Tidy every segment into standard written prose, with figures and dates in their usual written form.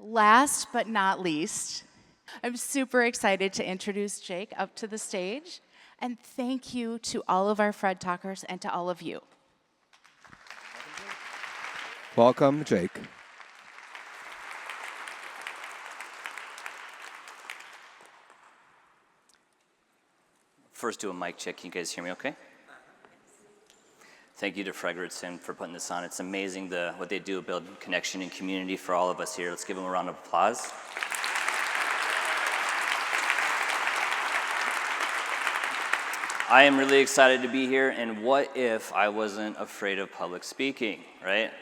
Last but not least, I'm super excited to introduce Jake up to the stage. And thank you to all of our Fred Talkers and to all of you. Welcome, Jake. First, do a mic check. Can you guys hear me okay? Thank you to FREDtalk for putting this on. It's amazing what they do, build connection and community for all of us here. Let's give them a round of applause. I am really excited to be here, and what if I wasn't afraid of public speaking, right?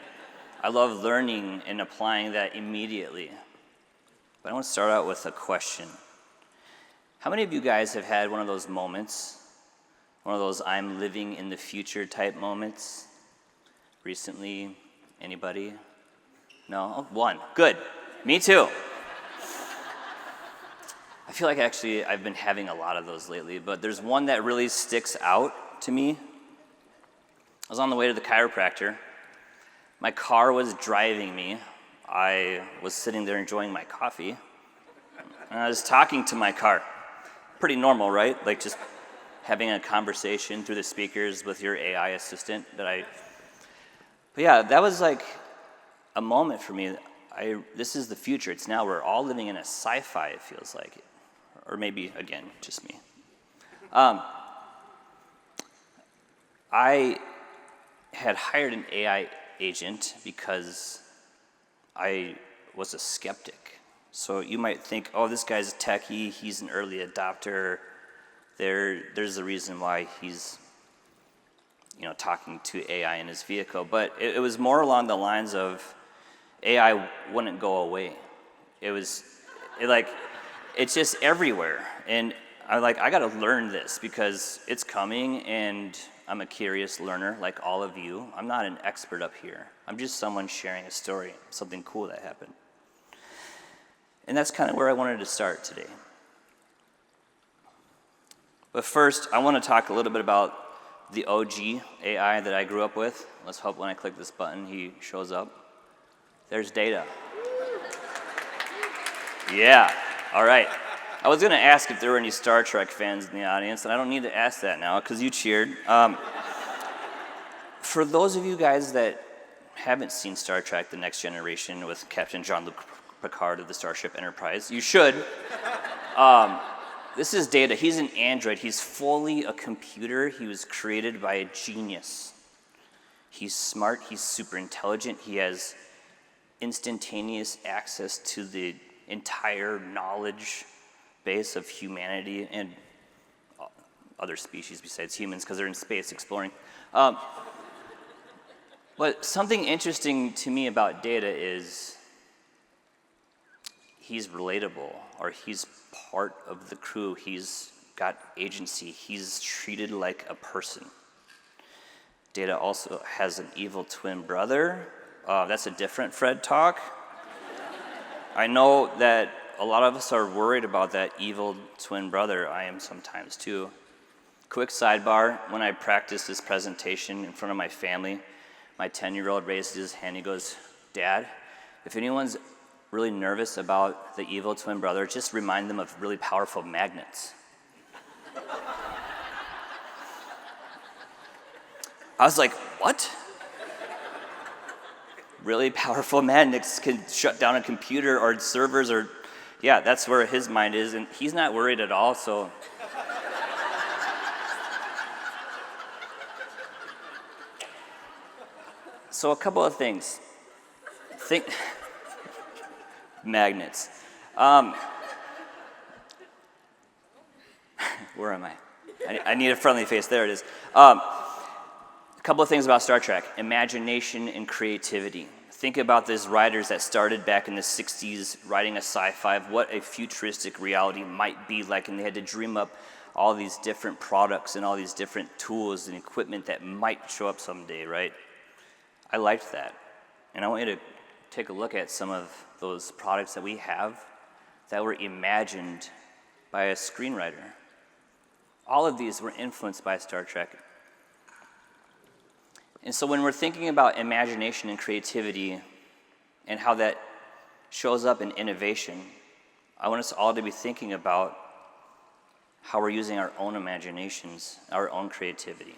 I love learning and applying that immediately. But I want to start out with a question. How many of you guys have had one of those moments, one of those I'm living in the future type moments recently? Anybody? No? Oh, one. Good. Me too. I feel like actually I've been having a lot of those lately, but there's one that really sticks out to me. I was on the way to the chiropractor. My car was driving me. I was sitting there enjoying my coffee, and I was talking to my car. Pretty normal, right? Like just having a conversation through the speakers with your AI assistant But yeah, that was like a moment for me. This is the future. It's now. We're all living in a sci-fi, it feels like. Or maybe, again, just me. I had hired an AI agent because I was a skeptic. So you might think, oh, this guy's a techie, he's an early adopter. There's a reason why he's talking to AI in his vehicle. But it was more along the lines of AI wouldn't go away. It's just everywhere. And I'm like, I gotta learn this because it's coming, and I'm a curious learner like all of you. I'm not an expert up here. I'm just someone sharing a story, something cool that happened. And that's kind of where I wanted to start today. But first, I want to talk a little bit about the OG AI that I grew up with. Let's hope when I click this button, he shows up. There's Data. Yeah, all right. I was going to ask if there were any Star Trek fans in the audience, and I don't need to ask that now because you cheered. For those of you guys that haven't seen Star Trek: The Next Generation with Captain Jean-Luc Picard of the Starship Enterprise, you should. This is Data. He's an android. He's fully a computer. He was created by a genius. He's smart. He's super intelligent. He has instantaneous access to the entire knowledge base of humanity and other species besides humans because they're in space exploring. But something interesting to me about Data is he's relatable, or he's part of the crew. He's got agency. He's treated like a person. Data also has an evil twin brother. That's a different Fred talk. I know that a lot of us are worried about that evil twin brother. I am sometimes too. Quick sidebar, when I practiced this presentation in front of my family, my 10-year-old raised his hand. He goes, "Dad, if anyone's really nervous about the evil twin brother, just remind them of really powerful magnets." I was like, what? Really powerful magnets can shut down a computer or servers, or yeah, that's where his mind is, and he's not worried at all, so. So a couple of things. Magnets. Where am I? I need a friendly face. There it is. A couple of things about Star Trek. Imagination and creativity. Think about these writers that started back in the 60s writing a sci-fi of what a futuristic reality might be like, and they had to dream up all these different products and all these different tools and equipment that might show up someday, right? I liked that. And I want you to take a look at some of those products that we have that were imagined by a screenwriter. All of these were influenced by Star Trek. And so when we're thinking about imagination and creativity and how that shows up in innovation, I want us all to be thinking about how we're using our own imaginations, our own creativity,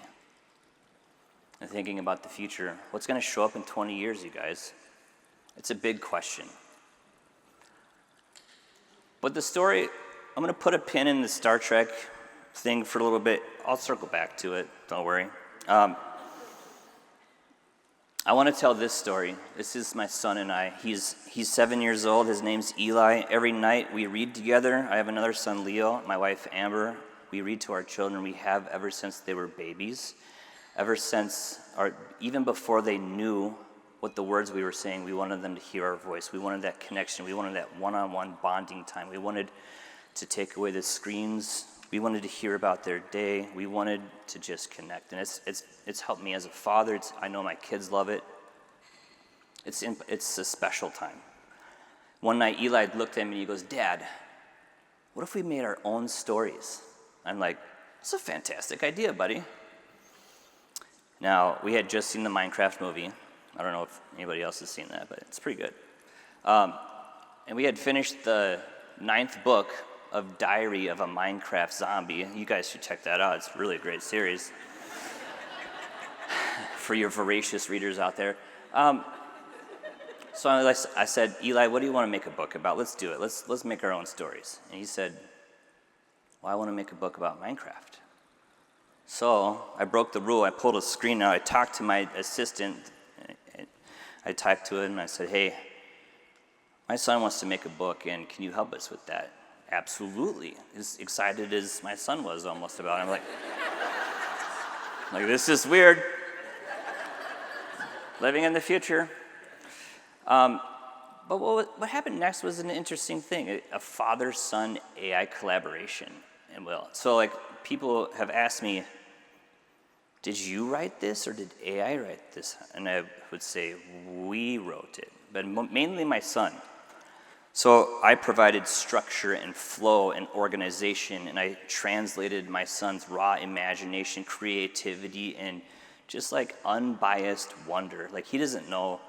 and thinking about the future. What's going to show up in 20 years, you guys? It's a big question. But the story, I'm going to put a pin in the Star Trek thing for a little bit. I'll circle back to it, don't worry. I want to tell this story. This is my son and I. He's 7 years old. His name's Eli. Every night we read together. I have another son, Leo, my wife, Amber. We read to our children. We have ever since they were babies. Ever since, even before they knew what the words we were saying, we wanted them to hear our voice. We wanted that connection. We wanted that one-on-one bonding time. We wanted to take away the screens. We wanted to hear about their day. We wanted to just connect. And it's helped me as a father. I know my kids love it. It's a special time. One night, Eli looked at me and he goes, "Dad, what if we made our own stories?" I'm like, "That's a fantastic idea, buddy." Now, we had just seen the Minecraft movie. I don't know if anybody else has seen that, but it's pretty good. And we had finished the 9th book of Diary of a Minecraft Zombie. You guys should check that out. It's really a great series for your voracious readers out there. So I said, "Eli, what do you want to make a book about? Let's do it. Let's make our own stories." And he said, "Well, I want to make a book about Minecraft." So I broke the rule. I pulled a screen out. I talked to my assistant. I typed to it and I said, "Hey, my son wants to make a book, and can you help us with that?" "Absolutely." As excited as my son was almost about it. I'm like, this is weird. Living in the future. But what happened next was an interesting thing, a father-son AI collaboration. So like people have asked me, "Did you write this or did AI write this?" And I would say, we wrote it, but mainly my son. So I provided structure and flow and organization, and I translated my son's raw imagination, creativity, and just like unbiased wonder. Like he doesn't know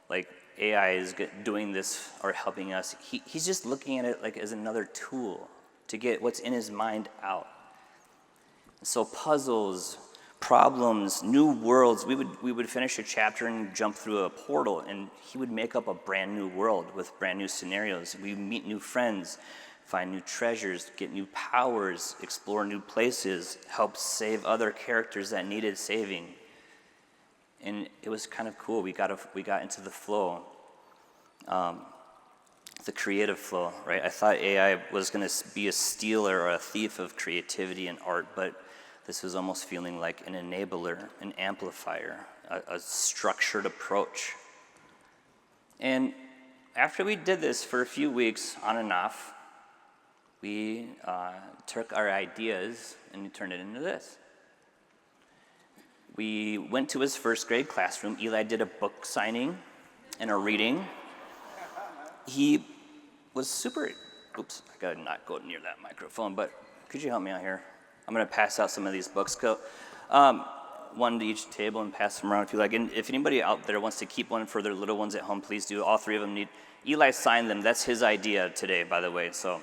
like AI is doing this or helping us. He's just looking at it like as another tool to get what's in his mind out. So puzzles, problems, new worlds. We would finish a chapter and jump through a portal, and he would make up a brand new world with brand new scenarios. We meet new friends, find new treasures, get new powers, explore new places, help save other characters that needed saving. And it was kind of cool. We got into the flow, the creative flow, right? I thought AI was going to be a stealer or a thief of creativity and art, but this was almost feeling like an enabler, an amplifier, a structured approach. And after we did this for a few weeks, on and off, we took our ideas and turned it into this. We went to his first grade classroom. Eli did a book signing and a reading. He was super, oops, I gotta not go near that microphone, but could you help me out here? I'm gonna pass out some of these books. One to each table and pass them around if you like. And if anybody out there wants to keep one for their little ones at home, please do. All 3 of them need, Eli signed them. That's his idea today, by the way, so.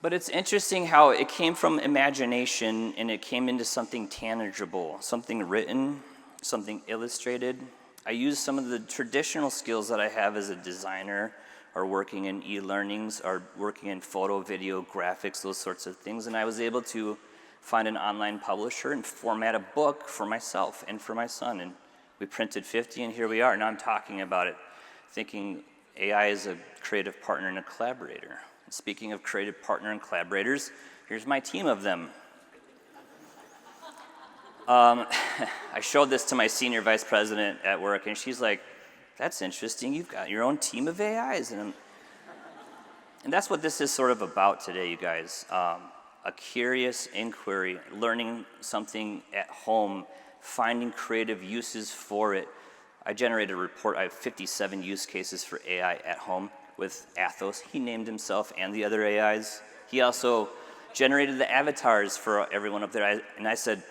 But it's interesting how it came from imagination and it came into something tangible, something written, something illustrated. I used some of the traditional skills that I have as a designer, or working in e-learnings, or working in photo, video, graphics, those sorts of things. And I was able to find an online publisher and format a book for myself and for my son. And we printed 50, and here we are. Now I'm talking about it, thinking AI is a creative partner and a collaborator. Speaking of creative partner and collaborators, here's my team of them. I showed this to my senior vice president at work, and she's like, "That's interesting, you've got your own team of AIs." And that's what this is sort of about today, you guys. A curious inquiry, learning something at home, finding creative uses for it. I generated a report. I have 57 use cases for AI at home with Athos. He named himself and the other AIs. He also generated the avatars for everyone up there. And I said,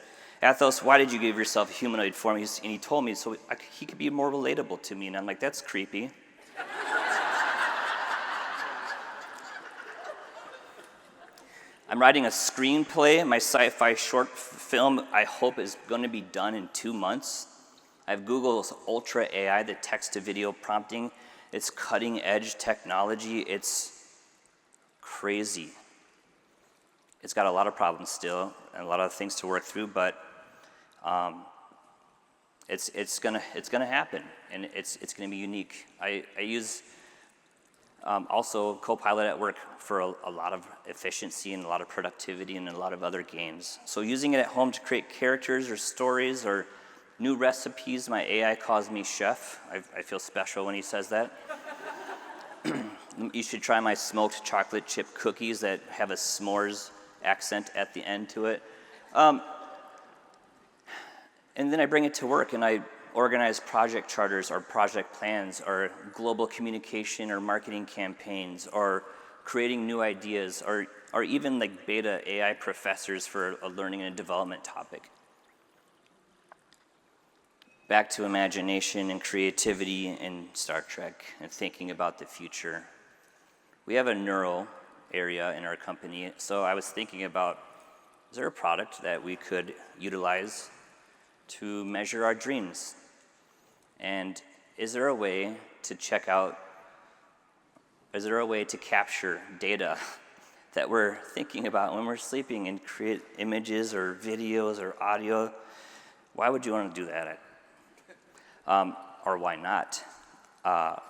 "Athos, why did you give yourself a humanoid form?" And he told me so he could be more relatable to me. And I'm like, that's creepy. I'm writing a screenplay. My sci-fi short film, I hope, is going to be done in 2 months. I have Google's Ultra AI, the text-to-video prompting. It's cutting-edge technology. It's crazy. It's got a lot of problems still and a lot of things to work through, but it's gonna happen, and it's gonna be unique. I use also Copilot at work for a lot of efficiency and a lot of productivity and a lot of other games. So using it at home to create characters or stories or new recipes, my AI calls me chef. I feel special when he says that. You should try my smoked chocolate chip cookies that have a s'mores accent at the end to it. And then I bring it to work and I organize project charters or project plans or global communication or marketing campaigns or creating new ideas or even like beta AI professors for a learning and development topic. Back to imagination and creativity in Star Trek and thinking about the future. We have a neuro area in our company, so I was thinking about, is there a product that we could utilize to measure our dreams? And is there a way to capture data that we're thinking about when we're sleeping and create images or videos or audio? Why would you want to do that? Or why not? How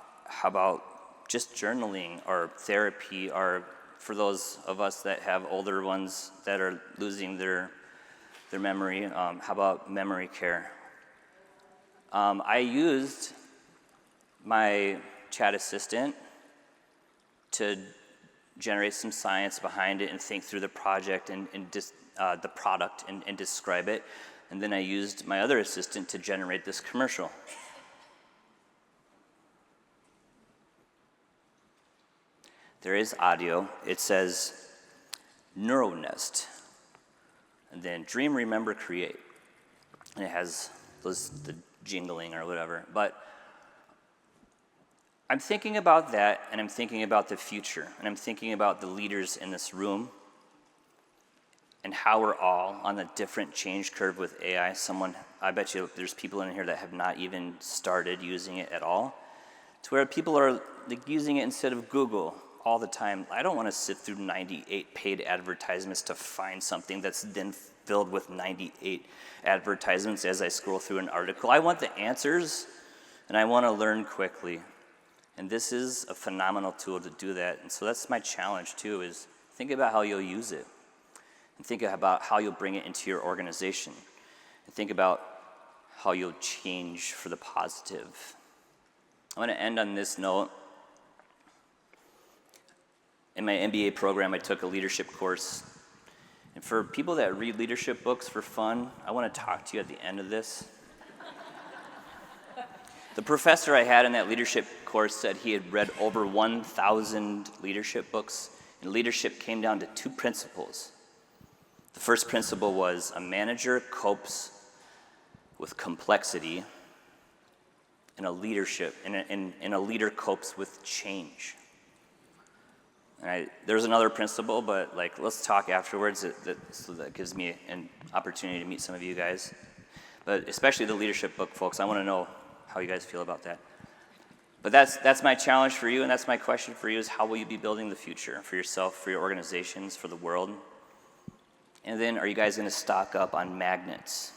about just journaling or therapy, or for those of us that have older ones that are losing their memory, how about memory care? I used my chat assistant to generate some science behind it and think through the project and the product and describe it. And then I used my other assistant to generate this commercial. There is audio. It says NeuroNest, and then Dream, Remember, Create. And it has the jingling or whatever. But I'm thinking about that, and I'm thinking about the future, and I'm thinking about the leaders in this room and how we're all on a different change curve with AI. I bet you there's people in here that have not even started using it at all, to where people are like using it instead of Google all the time. I don't want to sit through 98 paid advertisements to find something that's then filled with 98 advertisements as I scroll through an article. I want the answers, and I want to learn quickly. And this is a phenomenal tool to do that. And so that's my challenge too, is think about how you'll use it. And think about how you'll bring it into your organization. And think about how you'll change for the positive. I'm going to end on this note. In my MBA program, I took a leadership course. And for people that read leadership books for fun, I want to talk to you at the end of this. The professor I had in that leadership course said he had read over 1,000 leadership books, and leadership came down to 2 principles. The first principle was a manager copes with complexity, and a leader copes with change. And there's another principle, but let's talk afterwards. So that gives me an opportunity to meet some of you guys. But especially the leadership book, folks, I want to know how you guys feel about that. But that's my challenge for you, and that's my question for you, is how will you be building the future for yourself, for your organizations, for the world? And then are you guys going to stock up on magnets?